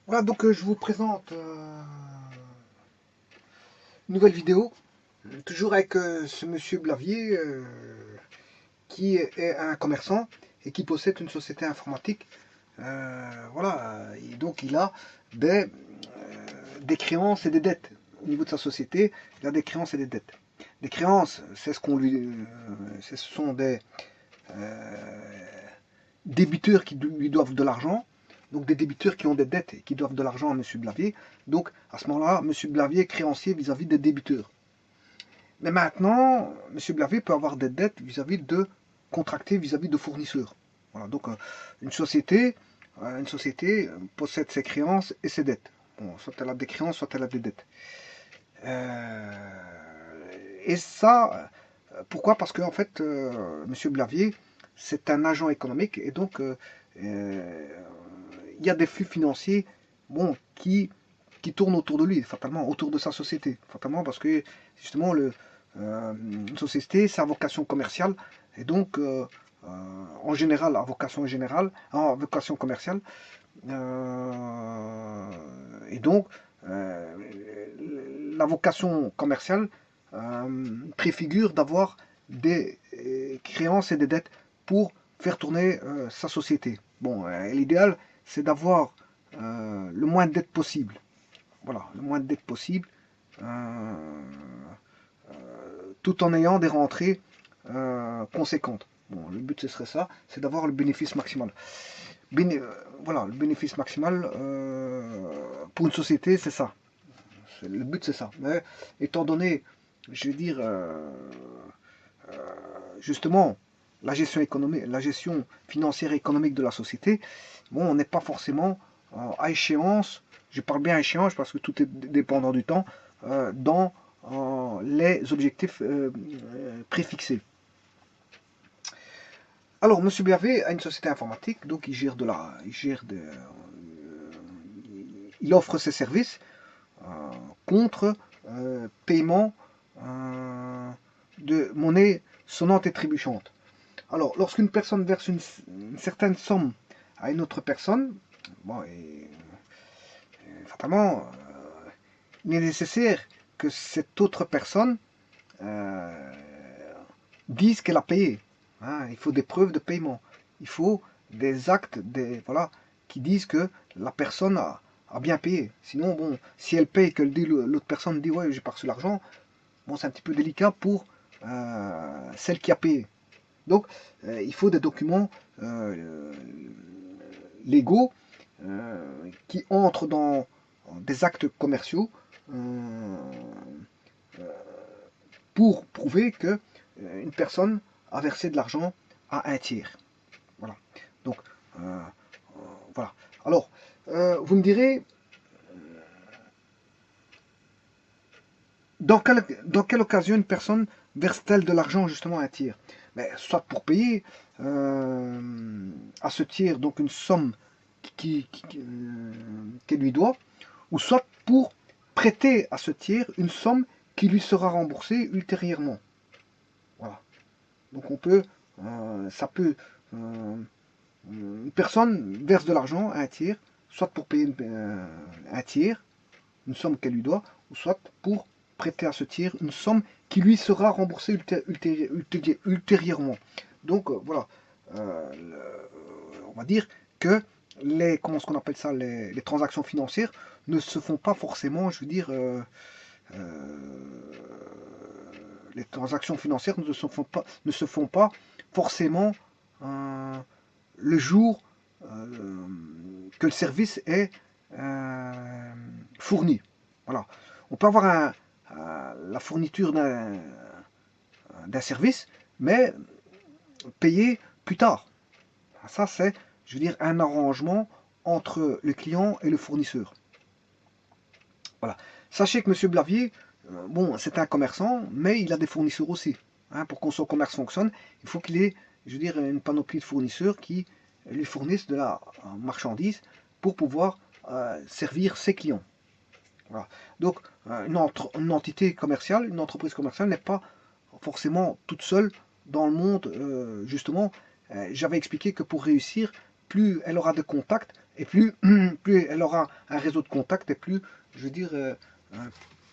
Voilà, donc je vous présente une nouvelle vidéo, toujours avec ce monsieur Blavier, qui est un commerçant et qui possède une société informatique. Voilà, et donc il a des créances et des dettes. Au niveau de sa société, il a des créances et des dettes. Les créances, c'est ce qu'on lui, ce sont des débiteurs qui lui doivent de l'argent, donc des débiteurs qui ont des dettes et qui doivent de l'argent à M. Blavier. Donc à ce moment-là, M. Blavier est créancier vis-à-vis des débiteurs. Mais maintenant, M. Blavier peut avoir des dettes vis-à-vis de contractées vis-à-vis de fournisseurs. Voilà, donc une société possède ses créances et ses dettes. Bon, soit elle a des créances, soit elle a des dettes. Et ça, pourquoi? Parce qu'en fait, M. Blavier, c'est un agent économique et donc il y a des flux financiers, bon, qui tournent autour de lui, fatalement, autour de sa société. Fatalement, parce que justement, une société, c'est à vocation commerciale et donc en général, à vocation générale, à vocation commerciale. Et donc, la vocation commerciale préfigure d'avoir des créances et des dettes pour faire tourner sa société. Bon, l'idéal, c'est d'avoir le moins de dettes possible. Voilà, le moins de dettes possible, tout en ayant des rentrées conséquentes. Bon, le but, ce serait ça, c'est d'avoir le bénéfice maximal. Voilà, le bénéfice maximal pour une société, c'est ça. Le but, c'est ça. Mais étant donné, je vais dire, justement, la gestion économique, la gestion financière et économique de la société, bon, on n'est pas forcément à échéance, je parle bien à échéance parce que tout est dépendant du temps, dans les objectifs préfixés. Alors, M. Blavet a une société informatique, donc il offre ses services contre paiement de monnaie sonnante et trébuchante. Alors, lorsqu'une personne verse une certaine somme à une autre personne, bon, fatalement, il est nécessaire que cette autre personne euh, dise qu'elle a payé. Hein, il faut des preuves de paiement. Il faut des actes, voilà, qui disent que la personne a bien payé. Sinon, bon, si elle paye, que l'autre personne dit ouais, j'ai pas reçu l'argent, bon, c'est un petit peu délicat pour celle qui a payé. Donc, il faut des documents légaux qui entrent dans des actes commerciaux pour prouver que une personne a versé de l'argent à un tiers. Voilà. Donc, voilà. Alors, vous me direz, dans quelle occasion une personne verse-t-elle de l'argent justement à un tiers? Mais soit pour payer à ce tiers donc une somme qu'elle lui doit, ou soit pour prêter à ce tiers une somme qui lui sera remboursée ultérieurement. Voilà. Donc ça peut, une personne verse de l'argent à un tiers, soit pour payer un tiers, une somme qu'elle lui doit, ou soit pour prêter à ce tiers une somme qui lui sera remboursée ultérieurement. Donc voilà, euh, on va dire que comment ce qu'on appelle ça, les transactions financières ne se font pas forcément, je veux dire, les transactions financières ne se font pas forcément euh, le jour que le service est fourni. Voilà. On peut avoir la fourniture d'un service, mais payé plus tard. Ça, c'est, je veux dire, un arrangement entre le client et le fournisseur. Voilà. Sachez que M. Blavier, bon, c'est un commerçant, mais il a des fournisseurs aussi. Hein, pour que son commerce fonctionne, il faut qu'il ait, je veux dire, une panoplie de fournisseurs qui lui fournissent de la marchandise pour pouvoir servir ses clients. Voilà. Donc, une entité commerciale, une entreprise commerciale n'est pas forcément toute seule dans le monde. Justement, j'avais expliqué que pour réussir, plus elle aura de contacts Et plus, plus elle aura un réseau de contacts, et plus, je veux dire,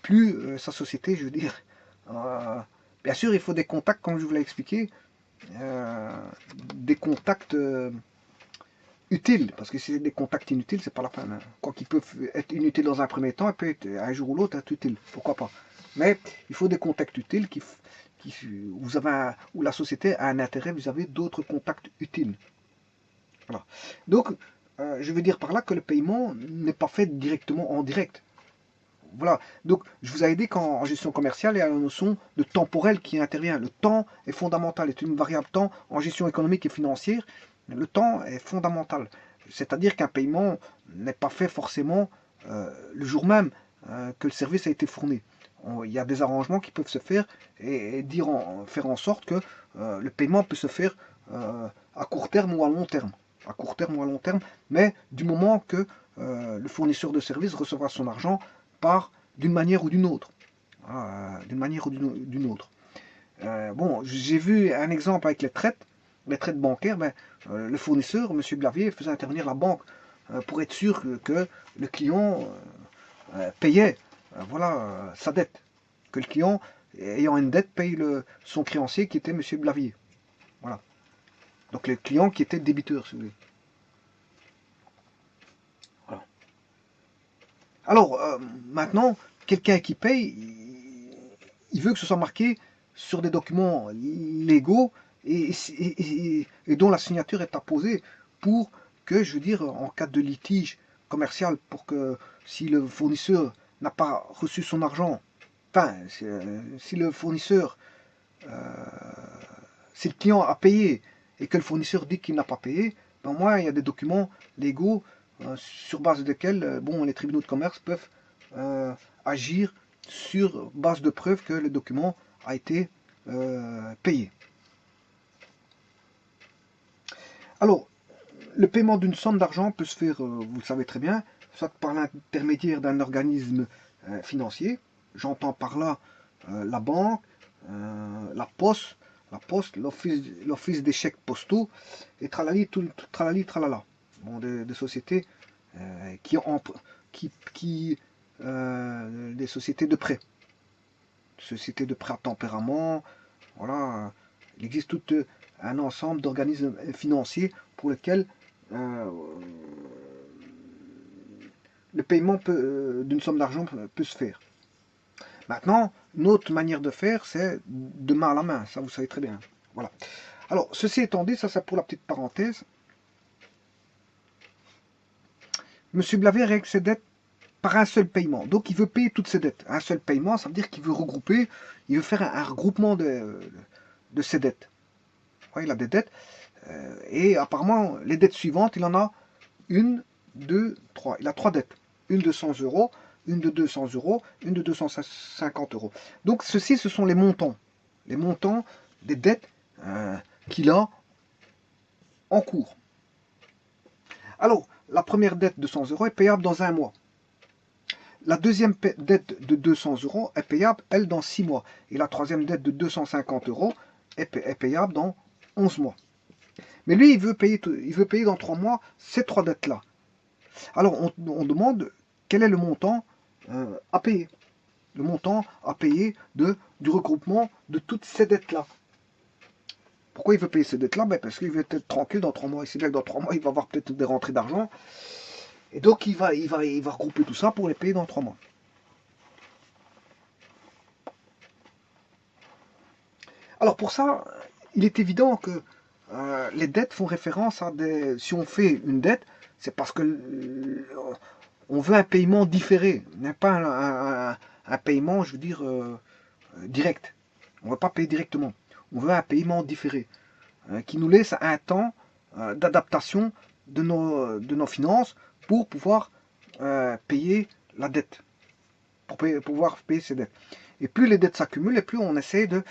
plus sa société, je veux dire, bien sûr, il faut des contacts, comme je vous l'ai expliqué, euh, des contacts utiles, parce que si c'est des contacts inutiles, c'est pas la peine. Hein. Quoi qu'ils peuvent être inutiles dans un premier temps, et peut être un jour ou l'autre être utiles, pourquoi pas. Mais il faut des contacts utiles où la société a un intérêt, vous avez d'autres contacts utiles. Voilà. Donc, je veux dire par là que le paiement n'est pas fait directement en direct. Voilà. Donc, je vous ai aidé qu'en gestion commerciale, il y a la notion de temporel qui intervient. Le temps est fondamental, est une variable temps en gestion économique et financière. Le temps est fondamental. C'est-à-dire qu'un paiement n'est pas fait forcément le jour même que le service a été fourni. Il y a des arrangements qui peuvent se faire et faire en sorte que le paiement peut se faire à court terme ou à long terme. À court terme ou à long terme, mais du moment que le fournisseur de service recevra son argent d'une manière ou d'une autre. D'une manière ou d'une autre. Bon, j'ai vu un exemple avec les traites bancaires. Ben, le fournisseur, M. Blavier, faisait intervenir la banque pour être sûr que le client payait voilà, sa dette. Que le client, ayant une dette, paye son créancier qui était M. Blavier. Voilà. Donc le client qui était débiteur, si vous voulez. Voilà. Alors, maintenant, quelqu'un qui paye, il veut que ce soit marqué sur des documents légaux et dont la signature est apposée pour que, je veux dire, en cas de litige commercial, pour que si le fournisseur n'a pas reçu son argent, enfin, si le fournisseur, si le client a payé et que le fournisseur dit qu'il n'a pas payé, ben au moins il y a des documents légaux sur base desquels bon, les tribunaux de commerce peuvent agir sur base de preuves que le document a été payé. Alors, le paiement d'une somme d'argent peut se faire, vous le savez très bien, soit par l'intermédiaire d'un organisme financier. J'entends par là la banque, la poste, l'office des chèques postaux, et tralali, tralali, tralala. Bon, des sociétés des sociétés de prêt. Sociétés de prêt à tempérament, voilà. Il existe tout un ensemble d'organismes financiers pour lesquels le paiement d'une somme d'argent peut se faire. Maintenant, une autre manière de faire, c'est de main à la main. Ça, vous savez très bien. Voilà. Alors, ceci étant dit, ça c'est pour la petite parenthèse. Monsieur Blavier règle ses dettes par un seul paiement. Donc, il veut payer toutes ses dettes. Un seul paiement, ça veut dire qu'il veut regrouper, il veut faire un regroupement de ses dettes. Ouais, il a des dettes. Et apparemment, les dettes suivantes, il en a une, deux, trois. Il a trois dettes. Une de 100 euros, une de 200 euros, une de 250 euros. Donc, ceci, ce sont les montants. Les montants des dettes qu'il a en cours. Alors, la première dette de 100 euros est payable dans un mois. La deuxième dette de 200 euros est payable, elle, dans 6 mois. Et la troisième dette de 250 euros est payable dans 11 mois. Mais lui, il veut payer dans 3 mois ces trois dettes-là. Alors, on demande quel est le montant à payer. Le montant à payer du regroupement de toutes ces dettes-là. Pourquoi il veut payer ces dettes-là? Ben parce qu'il veut être tranquille dans 3 mois. Il sait bien que dans 3 mois, il va avoir peut-être des rentrées d'argent. Et donc, il va regrouper tout ça pour les payer dans 3 mois. Alors, pour ça, il est évident que les dettes font référence à des... Si on fait une dette, c'est parce que on veut un paiement différé, n'est pas un paiement, je veux dire, direct. On ne veut pas payer directement. On veut un paiement différé, qui nous laisse un temps d'adaptation de nos finances pour pouvoir payer la dette, pour pouvoir payer ses dettes. Et plus les dettes s'accumulent, et plus on essaie de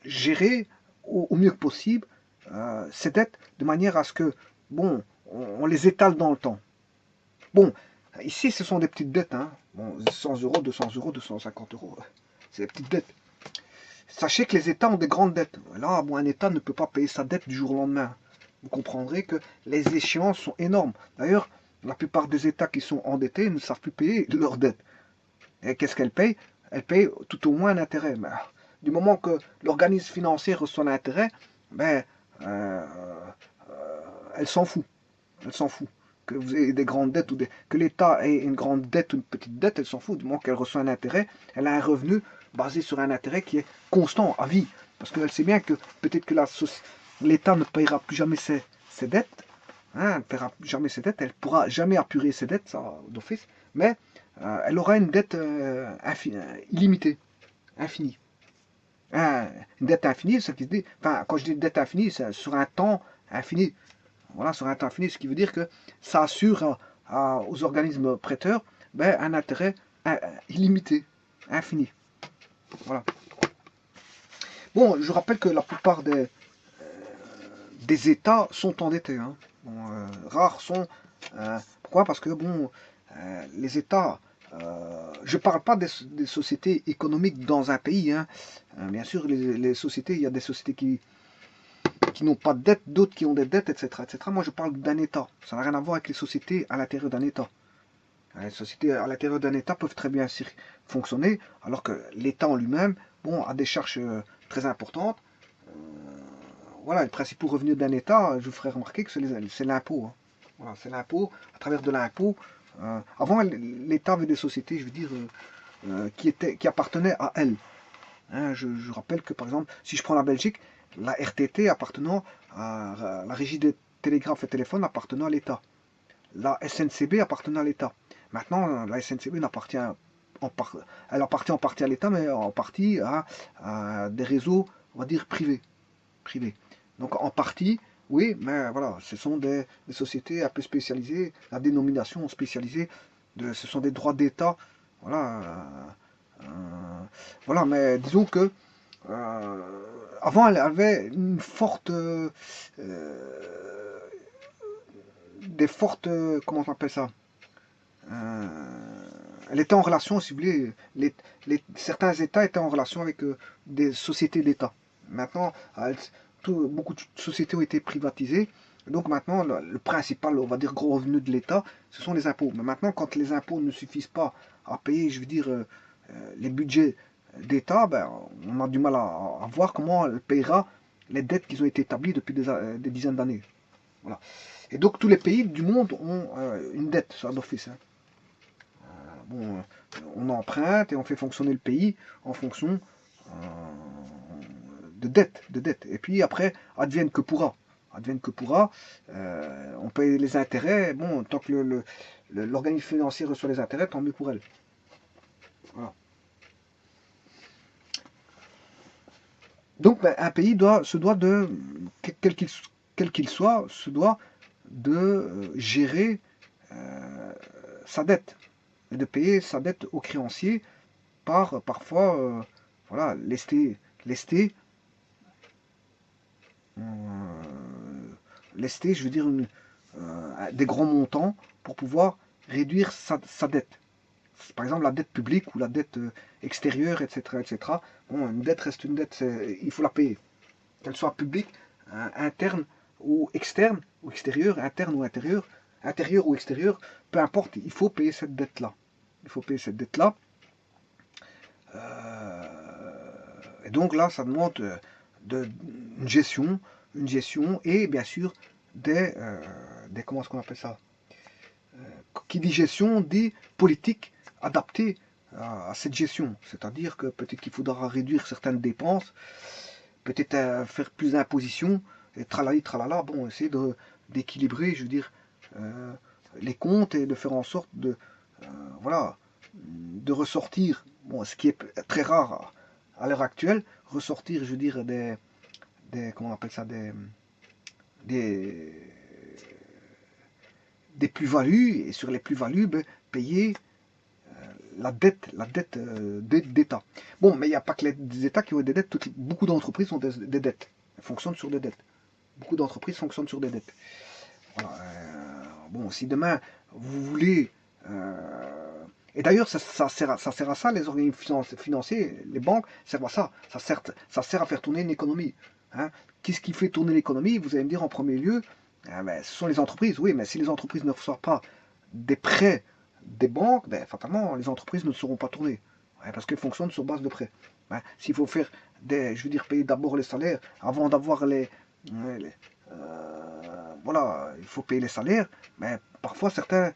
gérer au mieux que possible ces dettes de manière à ce que, bon, on les étale dans le temps. Bon, ici, ce sont des petites dettes, hein. Bon, 100 euros, 200 euros, 250 euros, c'est des petites dettes. Sachez que les États ont des grandes dettes. Là, bon, un État ne peut pas payer sa dette du jour au lendemain. vous comprendrez que les échéances sont énormes. D'ailleurs, la plupart des États qui sont endettés ne savent plus payer leurs dettes. Et qu'est-ce qu'elles payent? Elles payent tout au moins un intérêt. Mais, du moment que l'organisme financier reçoit l'intérêt, ben, euh, elle s'en fout. Elle s'en fout. Que vous ayez des grandes dettes que l'État ait une grande dette ou une petite dette, elle s'en fout. Du moment qu'elle reçoit un intérêt, elle a un revenu basé sur un intérêt qui est constant, à vie. Parce qu'elle sait bien que peut-être que l'État ne payera plus jamais ses dettes. Hein, elle ne paiera jamais ses dettes, elle ne pourra jamais apurer ses dettes, ça, d'office. Mais elle aura une dette illimitée, infinie. Hein, une dette infinie, ce qui se dit, enfin, quand je dis dette infinie, c'est sur un temps infini. Voilà, sur un temps infini, ce qui veut dire que ça assure aux organismes prêteurs ben, un intérêt illimité, infini. Voilà. Bon, je rappelle que la plupart des États sont endettés. Hein. Bon, rares sont. Pourquoi? Parce que bon, les États. Je ne parle pas des sociétés économiques dans un pays. Hein. Bien sûr, les sociétés, il y a des sociétés qui n'ont pas de dette, d'autres qui ont des dettes, etc., etc. Moi, je parle d'un État. Ça n'a rien à voir avec les sociétés à l'intérieur d'un État. Les sociétés à l'intérieur d'un État peuvent très bien fonctionner, alors que l'État en lui-même, bon, a des charges très importantes. Voilà, les principaux revenus d'un État, je vous ferai remarquer que c'est l'impôt. Hein. Voilà, c'est l'impôt. À travers de l'impôt, avant, l'État avait des sociétés, je veux dire, qui appartenaient à elle. Hein, je rappelle que, par exemple, si je prends la Belgique, la RTT appartenant à la Régie des télégraphes et téléphones appartenant à l'État. La SNCB appartenant à l'État. Maintenant, la SNCB elle appartient en partie à l'État, mais en partie à des réseaux, on va dire, privés. Donc en partie, oui, mais voilà, ce sont des sociétés un peu spécialisées, la dénomination spécialisée, ce sont des droits d'État, voilà, voilà, mais disons que avant elle avait une forte, des fortes, comment on appelle ça, elle était en relation, si vous voulez, certains États étaient en relation avec des sociétés d'État. Maintenant, beaucoup de sociétés ont été privatisées. Donc maintenant, le principal, on va dire, gros revenu de l'État, ce sont les impôts. Mais maintenant, quand les impôts ne suffisent pas à payer, je veux dire, les budgets d'État, ben, on a du mal à voir comment elle payera les dettes qui ont été établies depuis des dizaines d'années. Voilà. Et donc tous les pays du monde ont une dette, ça d'office. Hein. Bon, on emprunte et on fait fonctionner le pays en fonction de dette. Et puis après, advienne que pourra. Advienne que pourra, on paye les intérêts. Bon, tant que l'organisme financier reçoit les intérêts, tant mieux pour elle. Voilà. Donc, ben, un pays se doit de, quel qu'il soit, se doit de gérer sa dette et de payer sa dette aux créanciers par parfois voilà, lester, je veux dire, des grands montants pour pouvoir réduire sa dette. Par exemple, la dette publique ou la dette extérieure, etc., etc. Bon, une dette reste une dette, il faut la payer. Qu'elle soit publique, interne ou externe, ou extérieure, interne ou intérieure ou extérieure, peu importe, il faut payer cette dette-là. Il faut payer cette dette-là. Et donc là, ça demande une gestion et bien sûr des comment est-ce qu'on appelle ça, qui dit gestion dit politique adaptée à cette gestion. C'est-à-dire que peut-être qu'il faudra réduire certaines dépenses, peut-être faire plus d'impositions, et tralali, tralala, bon, essayer d'équilibrer, je veux dire, les comptes et de faire en sorte voilà, de ressortir, bon, ce qui est très rare à l'heure actuelle, ressortir, je veux dire, comment on appelle ça, des, des plus-values, et sur les plus-values, ben, payer la dette d'État. Bon, mais il n'y a pas que les États qui ont des dettes, beaucoup d'entreprises ont des dettes, elles fonctionnent sur des dettes. Beaucoup d'entreprises fonctionnent sur des dettes. Voilà, bon, si demain, vous voulez... et d'ailleurs, ça sert à ça, les organismes financiers, les banques servent à ça. Ça sert à faire tourner une économie. Hein. Qu'est-ce qui fait tourner l'économie? Vous allez me dire en premier lieu, ben, ce sont les entreprises. Oui, mais si les entreprises ne reçoivent pas des prêts des banques, ben, fatalement, les entreprises ne seront pas tournées. Ouais, parce qu'elles fonctionnent sur base de prêts. Hein. S'il faut faire je veux dire, payer d'abord les salaires avant d'avoir voilà, il faut payer les salaires, mais parfois certains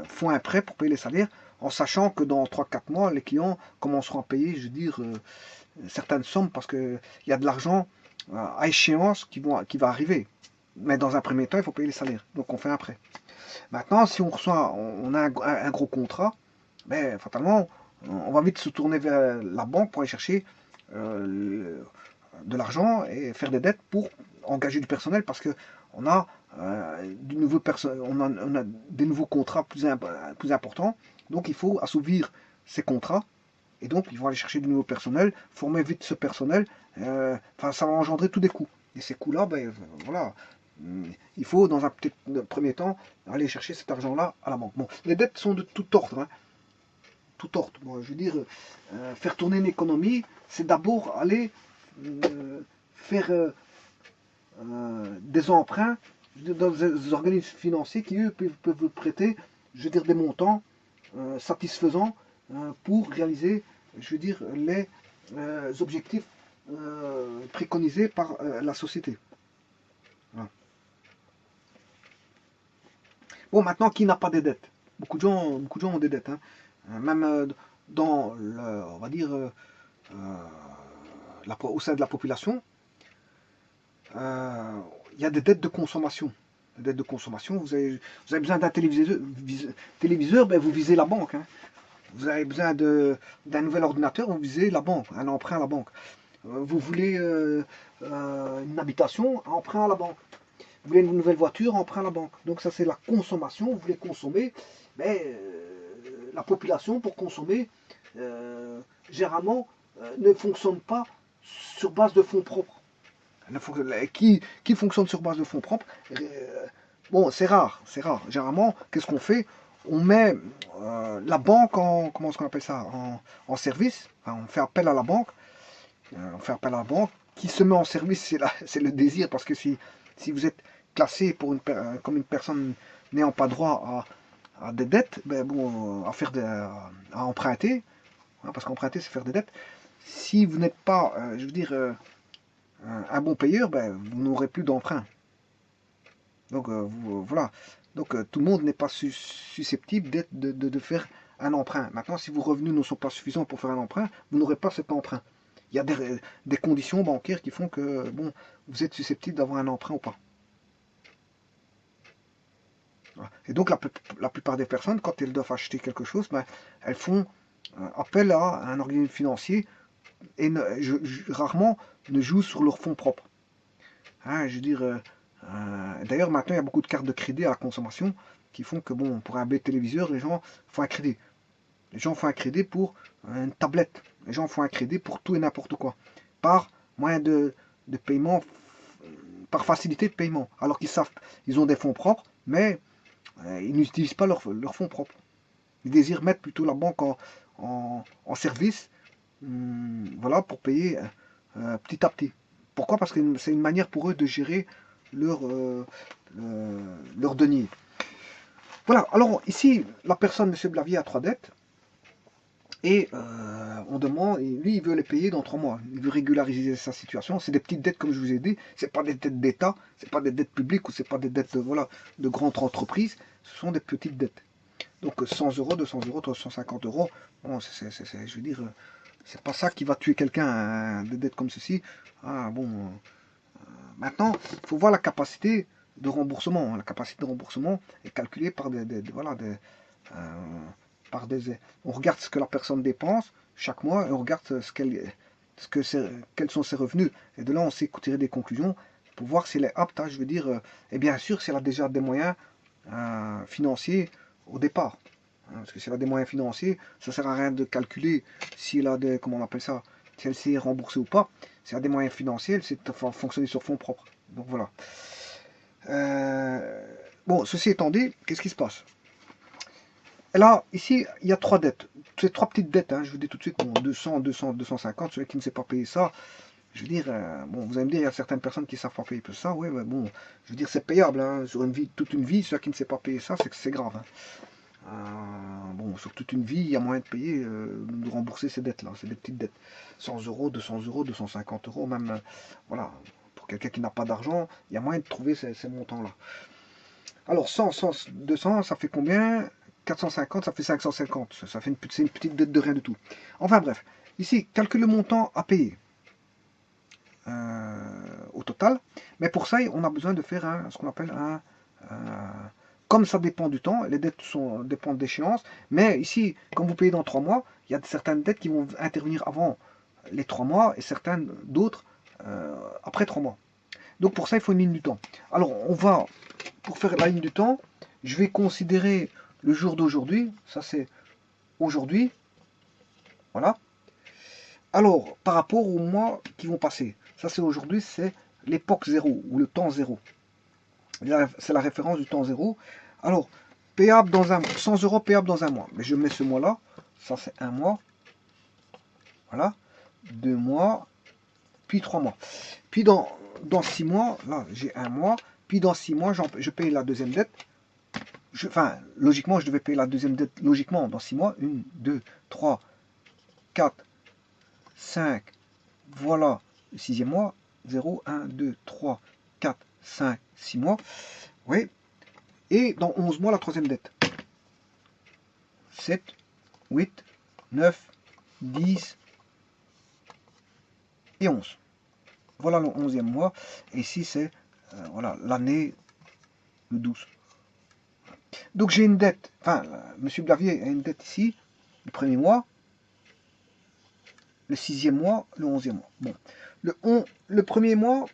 font un prêt pour payer les salaires en sachant que dans 3 4 mois, les clients commenceront à payer, je veux dire, certaines sommes parce qu'il y a de l'argent à échéance qui va arriver. Mais dans un premier temps, il faut payer les salaires. Donc on fait un prêt. Maintenant, si on a un gros contrat, ben, fatalement, on va vite se tourner vers la banque pour aller chercher de l'argent et faire des dettes pour engager du personnel parce que on a, on a des nouveaux contrats plus importants. Donc il faut assouvir ces contrats et donc ils vont aller chercher du nouveau personnel, former vite ce personnel. Enfin, ça va engendrer tous des coûts. Et ces coûts-là, ben, voilà, il faut dans un premier temps aller chercher cet argent-là à la banque. Bon, les dettes sont de tout ordre. Hein. Tout ordre. Bon, je veux dire, faire tourner une économie, c'est d'abord aller faire des emprunts dans des organismes financiers qui, eux, peuvent prêter, je veux dire, des montants satisfaisants pour réaliser, je veux dire, les objectifs préconisés par la société. Voilà. Bon, maintenant, qui n'a pas des dettes? Beaucoup de gens ont des dettes. Hein. Même dans, on va dire, au sein de la population, il y a des dettes de consommation. Des dettes de consommation, vous avez besoin d'un téléviseur, ben vous visez la banque. Hein. Vous avez besoin d'un nouvel ordinateur, vous visez la banque, un emprunt à la banque. Vous voulez une habitation, un emprunt à la banque. Vous voulez une nouvelle voiture, emprunt à la banque. Donc ça c'est la consommation, vous voulez consommer, mais la population pour consommer, généralement, ne fonctionne pas sur base de fonds propres. Qui fonctionne sur base de fonds propres, bon, c'est rare, c'est rare. Généralement, qu'est-ce qu'on fait? On met la banque comment est-ce qu'on appelle ça, en service. Enfin, on fait appel à la banque. On fait appel à la banque. Qui se met en service, c'est le désir, parce que si vous êtes classé comme une personne n'ayant pas droit à des dettes, ben bon, à emprunter, hein, parce qu'emprunter, c'est faire des dettes. Si vous n'êtes pas, je veux dire, un bon payeur, ben, vous n'aurez plus d'emprunt. Donc voilà. Donc tout le monde n'est pas susceptible de faire un emprunt. Maintenant, si vos revenus ne sont pas suffisants pour faire un emprunt, vous n'aurez pas cet emprunt. Il y a des conditions bancaires qui font que bon, vous êtes susceptible d'avoir un emprunt ou pas. Voilà. Et donc la plupart des personnes, quand elles doivent acheter quelque chose, ben, elles font appel à un organisme financier et rarement ne jouent sur leurs fonds propres. Hein, je veux dire, d'ailleurs maintenant il y a beaucoup de cartes de crédit à la consommation qui font que bon, pour un bête téléviseur, les gens font un crédit. Les gens font un crédit pour une tablette. Les gens font un crédit pour tout et n'importe quoi. Par moyen de paiement, par facilité de paiement. Alors qu'ils savent, ils ont des fonds propres, mais ils n'utilisent pas leurs fonds propres. Ils désirent mettre plutôt la banque en service, voilà, pour payer petit à petit. Pourquoi? Parce que c'est une manière pour eux de gérer leur denier. Voilà, alors ici, la personne, M. Blavier, a 3 dettes. Et on demande, et lui, il veut les payer dans 3 mois. Il veut régulariser sa situation. C'est des petites dettes, comme je vous ai dit. C'est pas des dettes d'État, c'est pas des dettes publiques ou c'est pas des dettes voilà, de grandes entreprises. Ce sont des petites dettes. Donc 100 euros, 200 euros, 350 euros. Bon, je veux dire, c'est pas ça qui va tuer quelqu'un, hein, des dettes comme ceci. Ah, bon, maintenant, il faut voir la capacité de remboursement. La capacité de remboursement est calculée par voilà, on regarde ce que la personne dépense chaque mois et on regarde quels sont ses revenus. Et de là, on sait tirer des conclusions pour voir si elle est apte, hein, je veux dire, et bien sûr, si elle a déjà des moyens financiers au départ. Hein, parce que si elle a des moyens financiers, ça ne sert à rien de calculer si elle a des, comment on appelle ça, si elle sait rembourser ou pas. Si elle a des moyens financiers, elle sait fonctionner sur fonds propres. Donc voilà. Bon, ceci étant dit, qu'est-ce qui se passe? Et là, ici, il y a 3 dettes. C'est 3 petites dettes, hein, je vous dis tout de suite, bon, 200, 200, 250. Celui qui ne sait pas payer ça, Je veux dire, bon, vous allez me dire, il y a certaines personnes qui ne savent pas payer pour ça. Oui, mais bon, je veux dire, c'est payable. Hein, sur une vie, toute une vie, celui qui ne sait pas payer ça, c'est que c'est grave. Hein. Bon, sur toute une vie, il y a moyen de payer, de rembourser ces dettes-là. C'est des petites dettes. 100 euros, 200 euros, 250 euros, même, voilà. Pour quelqu'un qui n'a pas d'argent, il y a moyen de trouver ces montants-là. Alors, 100, 100, 200, ça fait combien? 450, ça fait 550. Ça fait c'est une petite dette de rien du tout. Enfin bref, ici, calcule le montant à payer au total. Mais pour ça, on a besoin de faire ce qu'on appelle comme ça dépend du temps, les dettes dépendent d'échéance, mais ici, quand vous payez dans 3 mois, il y a certaines dettes qui vont intervenir avant les 3 mois et certaines d'autres après 3 mois. Donc pour ça, il faut une ligne du temps. Alors, on va, pour faire la ligne du temps, je vais considérer le jour d'aujourd'hui, ça c'est aujourd'hui, voilà. Alors, par rapport aux mois qui vont passer, ça c'est aujourd'hui, c'est l'époque zéro, ou le temps zéro. C'est la référence du temps zéro. Alors, payable dans 100 euros payable dans un mois. Mais je mets ce mois-là, ça c'est un mois, voilà, 2 mois, puis 3 mois. Puis dans 6 mois, là j'ai un mois, puis dans 6 mois, je paye la deuxième dette. Enfin, logiquement, je devais payer la deuxième dette, logiquement, dans 6 mois. 1, 2, 3, 4, 5, voilà, le sixième mois, 0, 1, 2, 3, 4, 5, 6 mois. Oui. Et dans 11 mois, la troisième dette. 7, 8, 9, 10 et 11. Voilà le 11e mois. Et ici, c'est voilà l'année, le 12. Donc j'ai une dette, enfin, M. Blavier a une dette ici, le premier mois, le 6e mois, le 11e mois. Bon, le premier mois,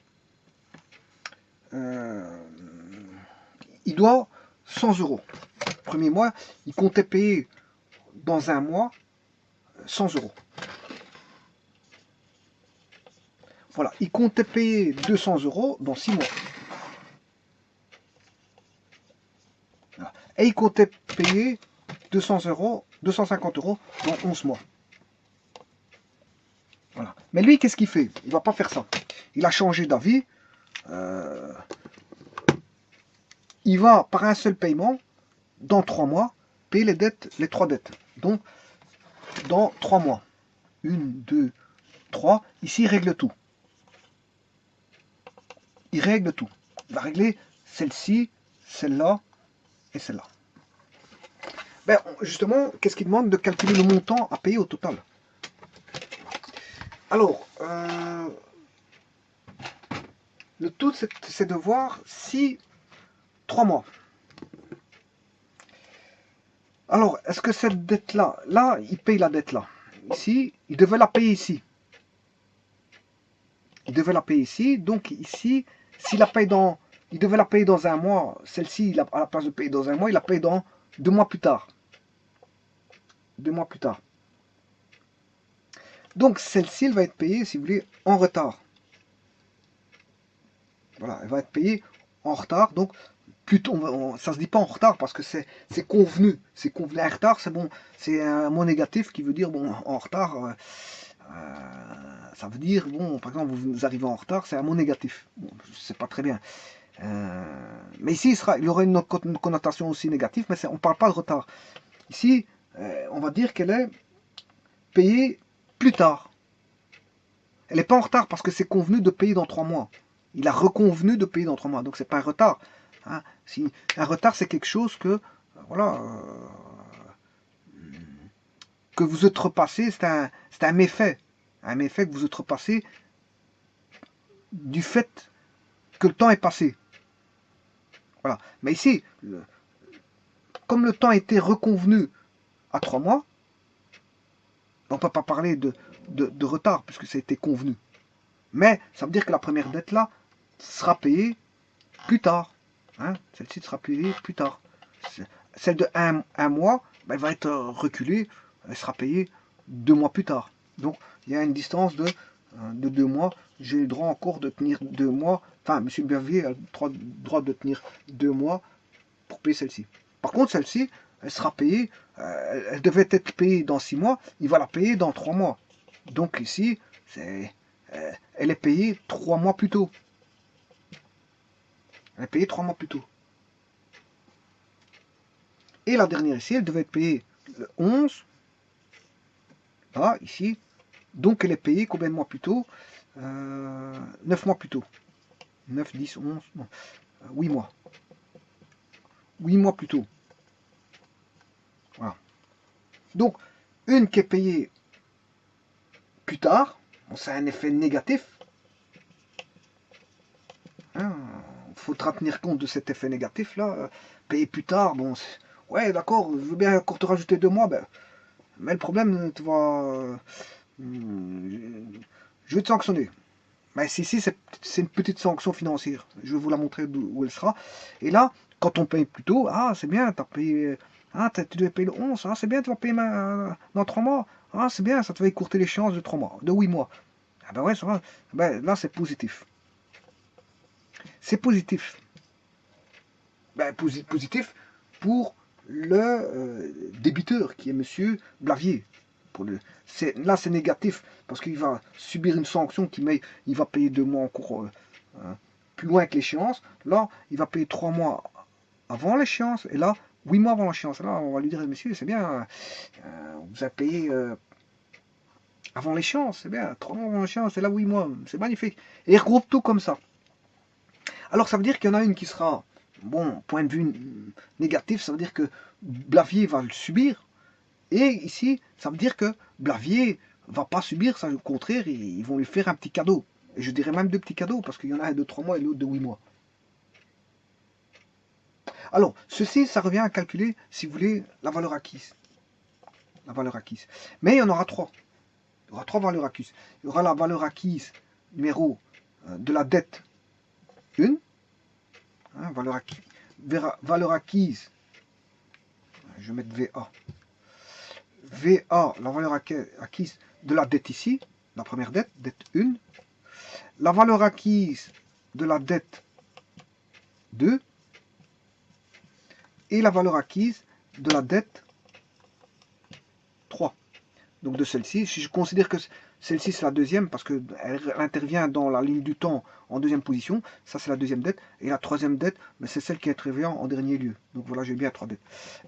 il doit 100 euros. Le premier mois, il comptait payer dans un mois 100 euros. Voilà, il comptait payer 200 euros dans 6 mois. Voilà. Et il comptait payer 200 euros, 250 euros dans 11 mois. Voilà. Mais lui, qu'est-ce qu'il fait? Il ne va pas faire ça. Il a changé d'avis. Il va, par un seul paiement, dans 3 mois, payer les 3 dettes. Donc, dans 3 mois. 1, 2, 3. Ici, il règle tout. Il règle tout. Il va régler celle-ci, celle-là et celle-là. Ben, justement, qu'est-ce qu'il demande? De calculer le montant à payer au total. Alors, le tout, c'est de voir si 3 mois. Alors, est-ce que cette dette-là, là, il paye la dette là. Ici, il devait la payer ici. Il devait la payer ici. Donc ici, s'il la paye il devait la payer dans un mois. Celle-ci, à la place de payer dans un mois, il la paye dans 2 mois plus tard. 2 mois plus tard. Donc celle-ci, elle va être payée, si vous voulez, en retard. Voilà, elle va être payée en retard. Donc plutôt, ça se dit pas en retard parce que c'est convenu. C'est convenu. Un retard, c'est bon, c'est un mot négatif qui veut dire bon en retard. Ça veut dire, bon, par exemple, vous arrivez en retard, c'est un mot négatif. Bon, c'est pas très bien. Mais ici, il y aurait une connotation aussi négative, mais on ne parle pas de retard. Ici, on va dire qu'elle est payée plus tard. Elle n'est pas en retard parce que c'est convenu de payer dans 3 mois. Il a reconvenu de payer dans 3 mois, donc c'est pas un retard. Hein. Un retard, c'est quelque chose que, voilà, que vous outrepassez, c'est un méfait. Un méfait que vous outrepassez du fait que le temps est passé. Voilà. Mais ici, comme le temps a été reconvenu à 3 mois, on ne peut pas parler de retard puisque ça a été convenu. Mais ça veut dire que la première dette là sera payée plus tard. Hein. Celle-ci sera payée plus tard. Celle de un mois, ben, elle va être reculée, elle sera payée 2 mois plus tard. Donc il y a une distance de 2 mois. J'ai le droit encore de tenir 2 mois. Enfin, M. Bervier a le droit de tenir 2 mois pour payer celle-ci. Par contre, celle-ci, elle sera payée, elle devait être payée dans 6 mois, il va la payer dans 3 mois. Donc ici, elle elle est payée 3 mois plus tôt. Elle est payée 3 mois plus tôt. Et la dernière ici, elle devait être payée le 11. Là, ici. Donc elle est payée combien de mois plus tôt 9 mois plus tôt. 9, 10, 11, non. 8 mois. 8 mois plus tôt. Voilà. Donc, une qui est payée plus tard, bon, c'est un effet négatif. Hein, faudra tenir compte de cet effet négatif là. Payer plus tard, bon, ouais, d'accord, je veux bien encore te rajouter 2 mois, ben, mais le problème, tu vas. Je vais te sanctionner. Mais ici, c'est une petite sanction financière. Je vais vous la montrer où elle sera. Et là, quand on paye plus tôt, ah, c'est bien, tu as payé. Ah, tu devais payer le 11. Ah, c'est bien, tu vas payer dans 3 mois. Ah, c'est bien, ça te va écourter l'échéance de 3 mois, de 8 mois. Ah ben ouais, ça va. Ben, là, c'est positif. C'est positif. Ben, positif pour le débiteur, qui est monsieur Blavier. Là, c'est négatif, parce qu'il va subir une sanction il va payer 2 mois encore plus loin que l'échéance. Là, il va payer 3 mois avant l'échéance, et là, 8 mois avant l'échéance. Là, on va lui dire, monsieur, c'est bien, vous avez payé avant l'échéance, c'est bien, 3 mois avant l'échéance, et là, 8 mois, c'est magnifique. Et il regroupe tout comme ça. Alors, ça veut dire qu'il y en a une qui sera, bon, point de vue négatif, ça veut dire que Blavier va le subir. Et ici, ça veut dire que Blavier va pas subir ça, au contraire, ils vont lui faire un petit cadeau. Et je dirais même 2 petits cadeaux, parce qu'il y en a un de 3 mois et l'autre de 8 mois. Alors, ceci, ça revient à calculer, si vous voulez, la valeur acquise. La valeur acquise. Mais il y en aura 3. Il y aura 3 valeurs acquises. Il y aura la valeur acquise numéro de la dette 1. Hein, valeur acquise. Je vais mettre VA. VA, la valeur acquise de la dette ici, la première dette, dette 1. La valeur acquise de la dette 2. Et la valeur acquise de la dette 3. Donc de celle-ci, si je considère que celle-ci c'est la deuxième, parce qu'elle intervient dans la ligne du temps en deuxième position, ça c'est la deuxième dette, et la troisième dette, c'est celle qui intervient en dernier lieu. Donc voilà, j'ai bien 3 dettes.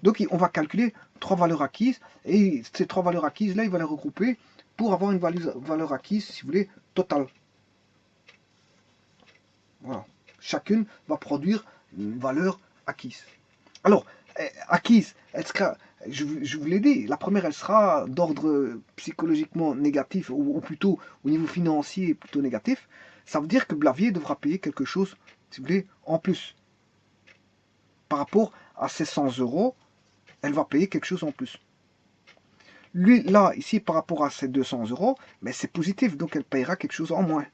Donc on va calculer 3 valeurs acquises, et ces 3 valeurs acquises là, il va les regrouper pour avoir une valeur acquise, si vous voulez, totale. Voilà. Chacune va produire une valeur acquise. Alors, acquise, je vous l'ai dit, la première, elle sera d'ordre psychologiquement négatif, ou plutôt au niveau financier, plutôt négatif. Ça veut dire que Blavier devra payer quelque chose, si vous voulez, en plus. Par rapport à ces 100 €, elle va payer quelque chose en plus. Lui, là, ici, par rapport à ces 200 €, mais c'est positif, donc elle payera quelque chose en moins.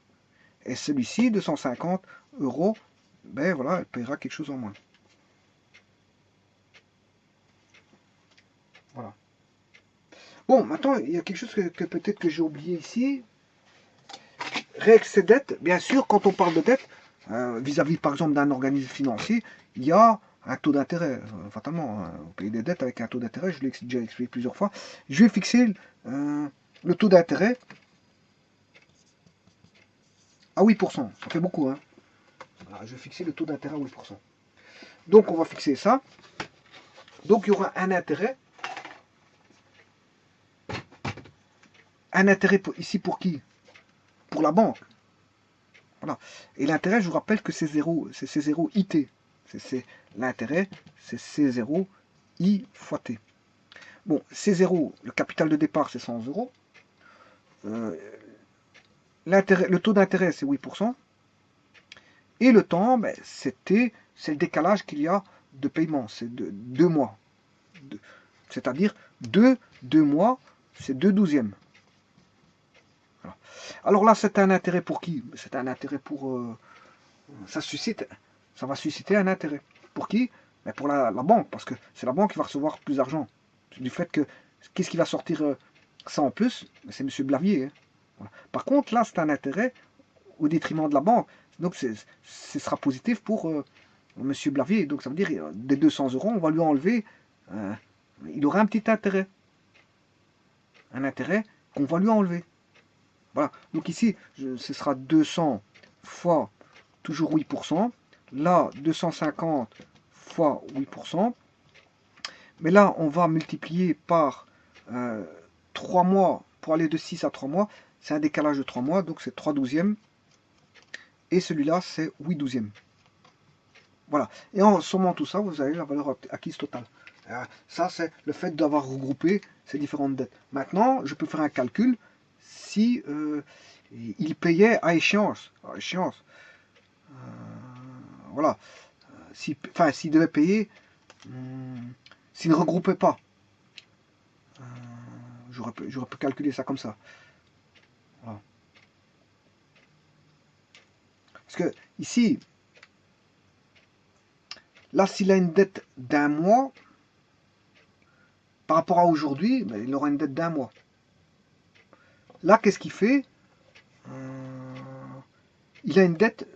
Et celui-ci, 250 €, ben voilà, elle payera quelque chose en moins. Voilà. Bon, maintenant, il y a quelque chose que peut-être que j'ai oublié ici. Règle ses dettes, bien sûr, quand on parle de dette, vis-à-vis par exemple d'un organisme financier, il y a un taux d'intérêt. Fatalement, vous payez des dettes avec un taux d'intérêt, je l'ai déjà expliqué plusieurs fois. Je vais fixer le taux d'intérêt à 8%. Ça fait beaucoup, hein. Voilà, je vais fixer le taux d'intérêt à 8%. Donc on va fixer ça. Donc il y aura un intérêt. Un intérêt ici pour qui? Pour la banque. Voilà. Et l'intérêt, je vous rappelle que c'est C0 IT. C'est l'intérêt, c'est C0 I fois T. Bon, C0, le capital de départ, c'est 100 €. Le taux d'intérêt, c'est 8%. Et le temps, ben, c'est le décalage qu'il y a de paiement. C'est de 2 mois. C'est-à-dire 2 mois, c'est 2/12. Voilà. Alors là, c'est un intérêt pour qui? C'est un intérêt pour... ça va susciter un intérêt. Pour qui? Ben pour la banque, parce que c'est la banque qui va recevoir plus d'argent. Du fait que, qu'est-ce qui va sortir ça en plus? C'est M. Blavier. Hein. Voilà. Par contre, là, c'est un intérêt au détriment de la banque. Donc, ce sera positif pour M. Blavier. Donc, ça veut dire, des 200 €, on va lui enlever, il aura un petit intérêt. Un intérêt qu'on va lui enlever. Voilà. Donc ici, ce sera 200 fois toujours 8%. Là, 250 fois 8%. Mais là, on va multiplier par 3 mois pour aller de 6 à 3 mois. C'est un décalage de 3 mois, donc c'est 3 douzièmes. Et celui-là, c'est 8 douzièmes. Voilà. Et en sommant tout ça, vous avez la valeur acquise totale. Ça, c'est le fait d'avoir regroupé ces différentes dettes. Maintenant, je peux faire un calcul si il payait à échéance. Voilà. Enfin, s'il devait payer, s'il ne regroupait pas. J'aurais pu calculer ça comme ça. Voilà. Parce que ici, là, s'il a une dette d'un mois, par rapport à aujourd'hui, ben, il aura une dette d'un mois. Là, qu'est-ce qu'il fait? Il a une dette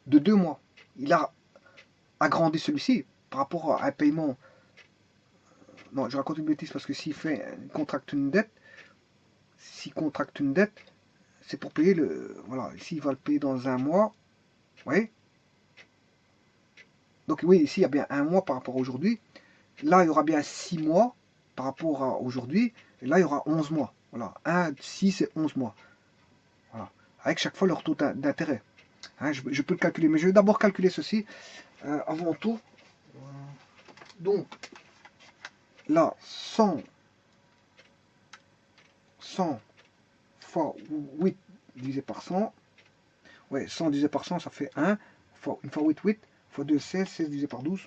de 2 mois. Il a agrandi celui-ci par rapport à un paiement. Non, je raconte une bêtise parce que s'il contracte une dette, c'est pour payer le. Voilà, ici il va le payer dans un mois. Vous voyez? Donc oui, ici il y a bien un mois par rapport à aujourd'hui. Là, il y aura bien 6 mois par rapport à aujourd'hui. Et là, il y aura 11 mois. Voilà, 1, 6 et 11 mois. Voilà. Avec chaque fois leur taux d'intérêt. Hein, je peux le calculer, mais je vais d'abord calculer ceci avant tout. Donc, là, 100 fois 8 divisé par 100. Ouais, 100 divisé par 100, ça fait 1. Une fois 8, 8. Fois 2, 16. 16 divisé par 12.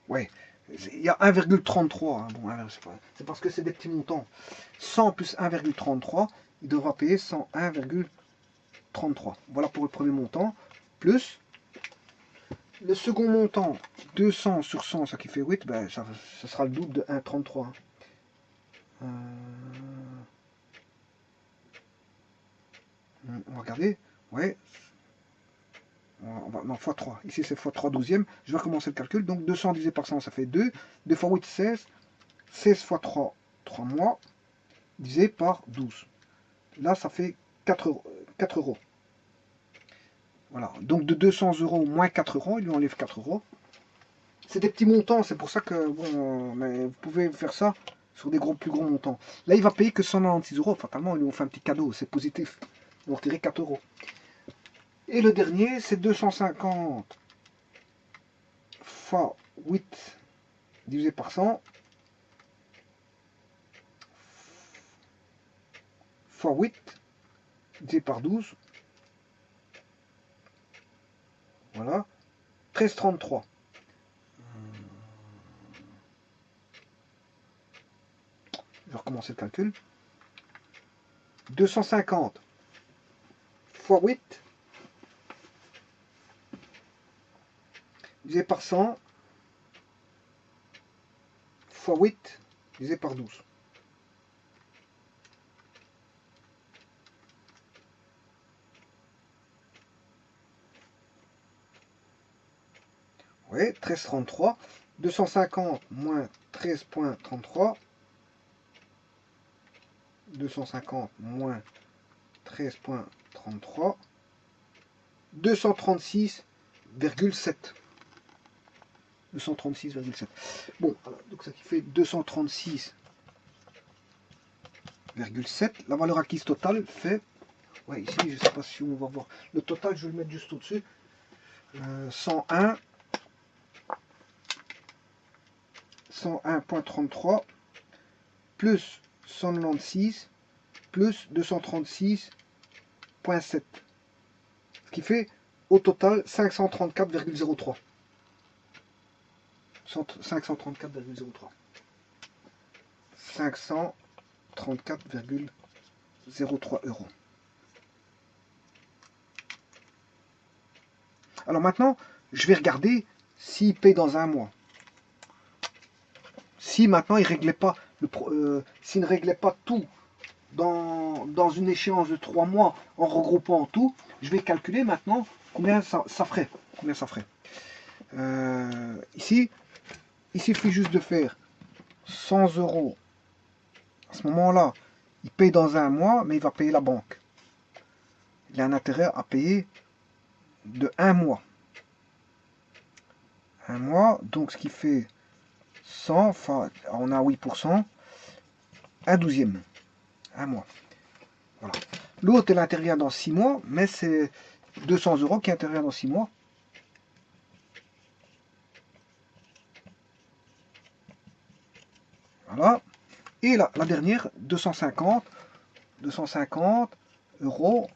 Ouais, il y a 1,33. Hein. Bon, c'est parce que c'est des petits montants. 100 plus 1,33, il devra payer 101,33. Voilà pour le premier montant. Plus le second montant, 200 sur 100, ça qui fait 8, ben, ça sera le double de 1,33. On va regarder. Ouais. Non, x3. Ici, c'est x3 douzième. Je vais recommencer le calcul. Donc, 200 divisé par 100, ça fait 2. 2 fois 8, 16. 16 fois 3, 3 mois. Divisé par 12. Là, ça fait 4 euros. 4 euros. Voilà. Donc, de 200 euros moins 4 euros, il lui enlève 4 euros. C'est des petits montants. C'est pour ça que, bon, mais vous pouvez faire ça sur des plus gros montants. Là, il va payer que 196 euros. Fatalement, ils lui ont fait un petit cadeau. C'est positif. Ils vont retirer 4 euros. Et le dernier, c'est 250 fois 8 divisé par 100 fois 8 divisé par 12. Voilà. 13,33. Je vais recommencer le calcul. 250 fois 8 divisé par 100 fois 8 divisé par 12. Oui, 13,33. 250 moins 13,33. 250 moins 13,33. 236,7. 236,7. Bon, alors, donc ça qui fait 236,7. La valeur acquise totale fait. Ouais, ici, je ne sais pas si on va voir. Le total, je vais le mettre juste au-dessus. 101,33 plus 196 plus 236,7. Ce qui fait au total 534,03. 534,03. 534,03 euros. Alors maintenant, je vais regarder s'il paye dans un mois. Si maintenant il réglait pas s'il ne réglait pas tout dans une échéance de 3 mois en regroupant tout, je vais calculer maintenant combien ça ferait. Combien ça ferait. Ici, il suffit juste de faire 100 euros À ce moment-là, il paye dans un mois, mais il va payer la banque. Il a un intérêt à payer de un mois. Un mois, donc ce qui fait 100, enfin, on a 8%, un douzième, un mois. Voilà. L'autre, elle intervient dans 6 mois, mais c'est 200 € qui intervient dans 6 mois. Voilà. Et la dernière, 250 €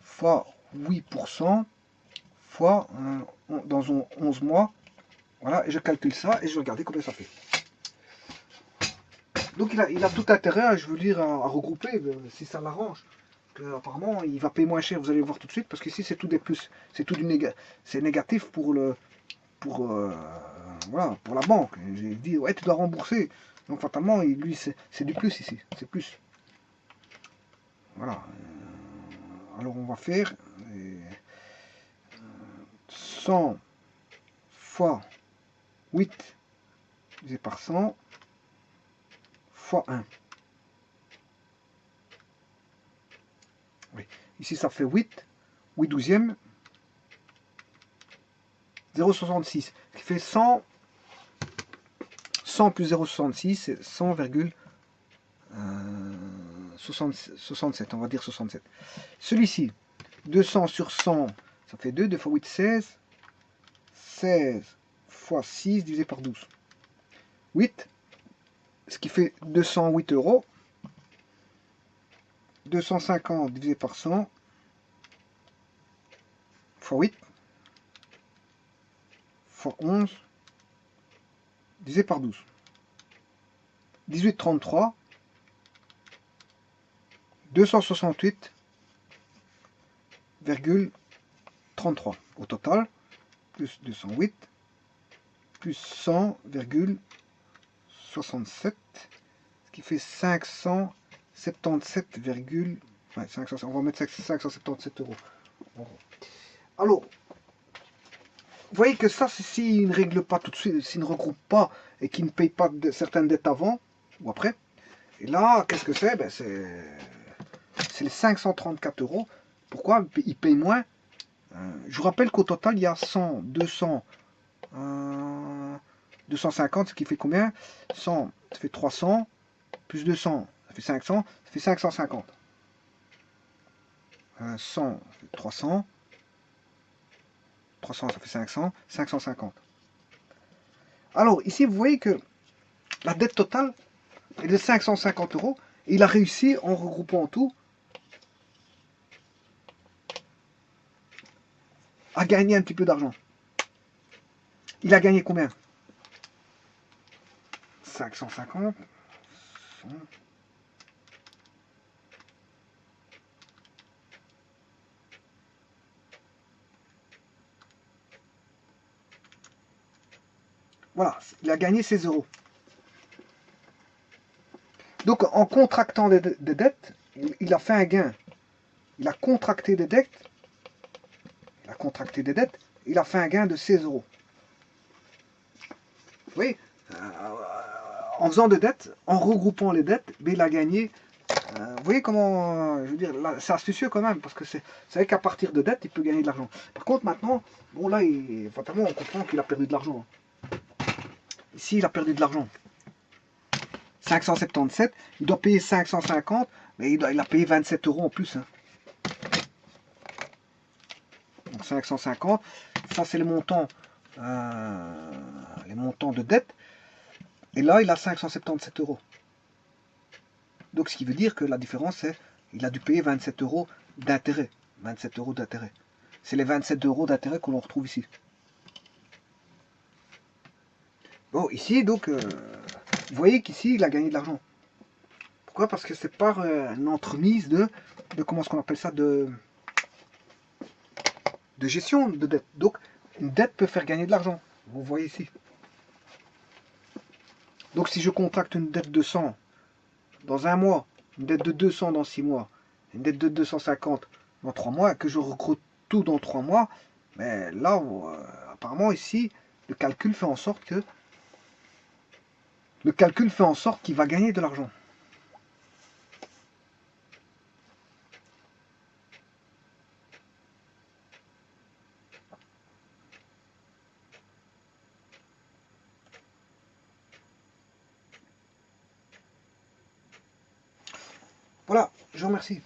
fois 8% fois dans 11 mois. Voilà, et je calcule ça et je vais regarder combien ça fait. Donc il a tout intérêt, je veux dire, à regrouper, si ça l'arrange. Apparemment, il va payer moins cher, vous allez le voir tout de suite, parce qu'ici c'est tout des plus, c'est tout c'est négatif pour voilà, pour la banque. J'ai dit, ouais, tu dois rembourser. Donc fatalement, lui, c'est du plus ici, c'est plus. Voilà. Alors on va faire 100 fois 8 divisé par 100 fois 1. Oui. Ici, ça fait 8 douzièmes, 0,66. Ce qui fait 100 plus 0,66, c'est 100,67. On va dire 67. Celui-ci, 200 sur 100, ça fait 2. 2 fois 8, 16. 16 fois 6 divisé par 12. 8. Ce qui fait 208 €. 250 divisé par 100 fois 8 fois 11 divisé par 12. 18,33. 268,33 au total, plus 208, plus 100,67, ce qui fait 577, ouais, 500, on va mettre 577 €. Alors, vous voyez que ça, s'il ne règle pas tout de suite, s'il ne regroupe pas et qu'il ne paye pas certaines dettes avant ou après, et là, qu'est-ce que c'est? Ben, c'est les 534 €. Pourquoi il paye moins? Je vous rappelle qu'au total, il y a 100, 200, 250, ce qui fait combien? 100, ça fait 300, plus 200, ça fait 500, ça fait 550. 100, ça fait 300, 300, ça fait 500, 550. Alors, ici, vous voyez que la dette totale est de 550 €. Et il a réussi, en regroupant tout, à gagner un petit peu d'argent. Il a gagné combien? 550. 100. Voilà, il a gagné ses euros. Donc, en contractant des dettes, il a fait un gain. Il a contracté des dettes. Il a contracté des dettes. Il a fait un gain de 16 €. Vous voyez, en faisant des dettes, en regroupant les dettes, il a gagné. Vous voyez comment, je veux dire, c'est astucieux quand même, parce que c'est vrai qu'à partir de dettes, il peut gagner de l'argent. Par contre, maintenant, bon là, fatalement, on comprend qu'il a perdu de l'argent. Ici, il a perdu de l'argent. 577, il doit payer 550, mais il a payé 27 € en plus. Hein. Donc 550, ça c'est les montants de dette. Et là, il a 577 €. Donc ce qui veut dire que la différence, c'est qu'il a dû payer 27 € d'intérêt. 27 € d'intérêt. C'est les 27 € d'intérêt qu'on retrouve ici. Bon, ici, donc, vous voyez qu'ici, il a gagné de l'argent. Pourquoi? Parce que c'est par une entremise de comment est-ce qu'on appelle ça, de gestion de dette. Donc, une dette peut faire gagner de l'argent. Vous voyez ici. Donc, si je contracte une dette de 100 dans un mois, une dette de 200 dans 6 mois, une dette de 250 dans 3 mois, et que je recrute tout dans 3 mois, mais là, apparemment, ici, le calcul fait en sorte que Le calcul fait en sorte qu'il va gagner de l'argent. Voilà, je vous remercie.